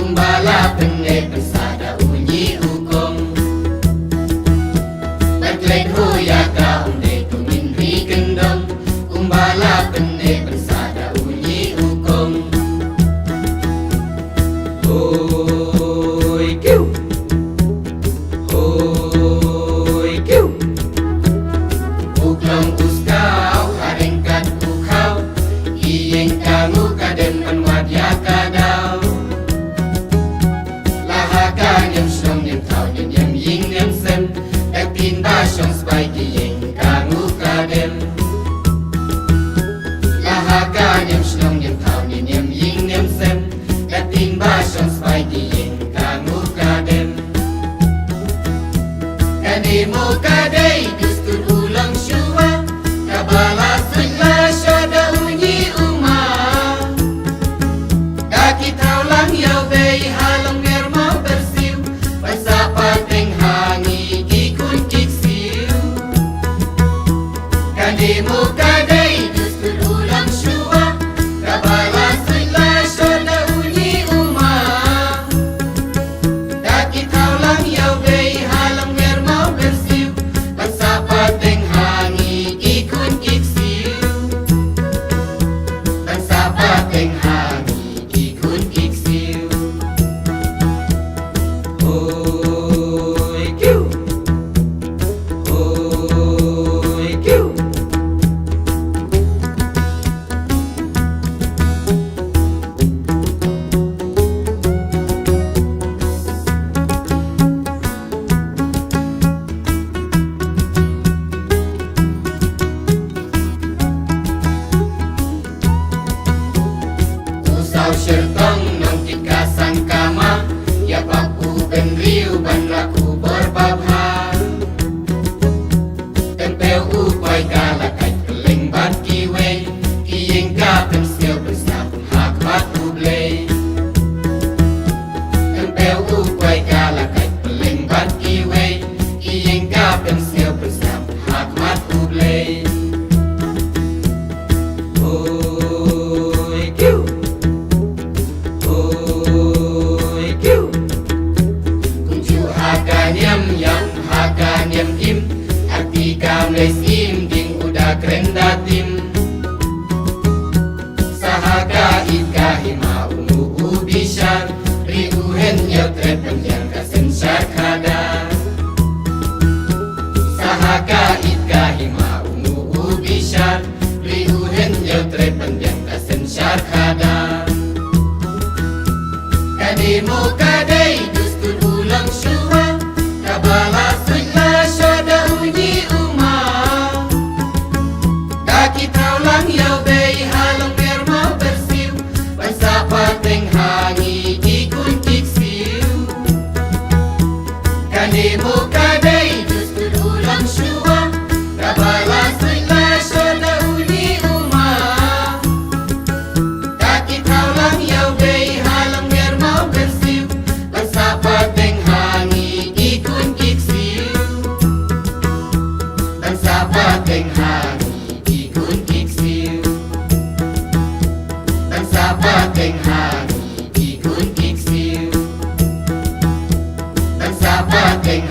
Umbala pengai pensada unyi hukum Berklet hoya ka unde kuminri gendong Umbala pengai pensada unyi hukum Hoi kiu Hoi kiu Uklong uskau harengkat ukau Iyeng kangu kadem manwadya kadau Lahaka nyem shlong nyem tau nyem nyem ying nyem sem Dak tin ba shong spai ki yeng kangu kadem Lahaka nyem shlong nyem tau nyem nyem ying nyem sem Dak tin ba shong spai ki yeng kangu kadem Kademo kadai dustun ulang syua Kabala sunla syada unyi umah Daki tau lang yau bei halong mermau bersiu Pasapa teng hangi kikun kiksiu Kademo kadai dustun ulang syua Kabala sunla syada unyi umah Daki tau lang yau bei halong mermau bersiu Pasapa teng hangi kikun kiksiu Pasapa teng hangi kikun kiksiu Hoi kiu Hoi kiu Usau syertong nong tika sangkama Ya papu ben riu ban raku berbabha Tempel upai kalakai keling bat kiwe Kiyeng ka pensil bersam hak batu blei Tempel upai kalakai keling bat kiwe Kiyeng ka pensil bersam hak batu blei Hoi kiu Hoi kiu Kunju haka nyam yang haka nyam im Arti kamles im ding udah keren datim Sahaka ika hima ungu ubishan Riuhen nyotret penjang kasen syarkada Sahaka ika hima ungu ubishan Riuhen nyotret penjang kasen syarkada Kademo kadai dustun ulang syua Kabala sunla syada unyi umah Daki tau lang yau bei halong mermau bersiu Pasapa teng hangi kikun kiksiu Kademo kadai dustun ulang syua Kabala sunla syada unyi umah Daki tau lang yau bei halong mermau bersiu Pasapa teng hangi kikun kiksiu Pasapa teng hangi kikun kiksiu Pasapa teng hangi kikun kiksiu Pasapa teng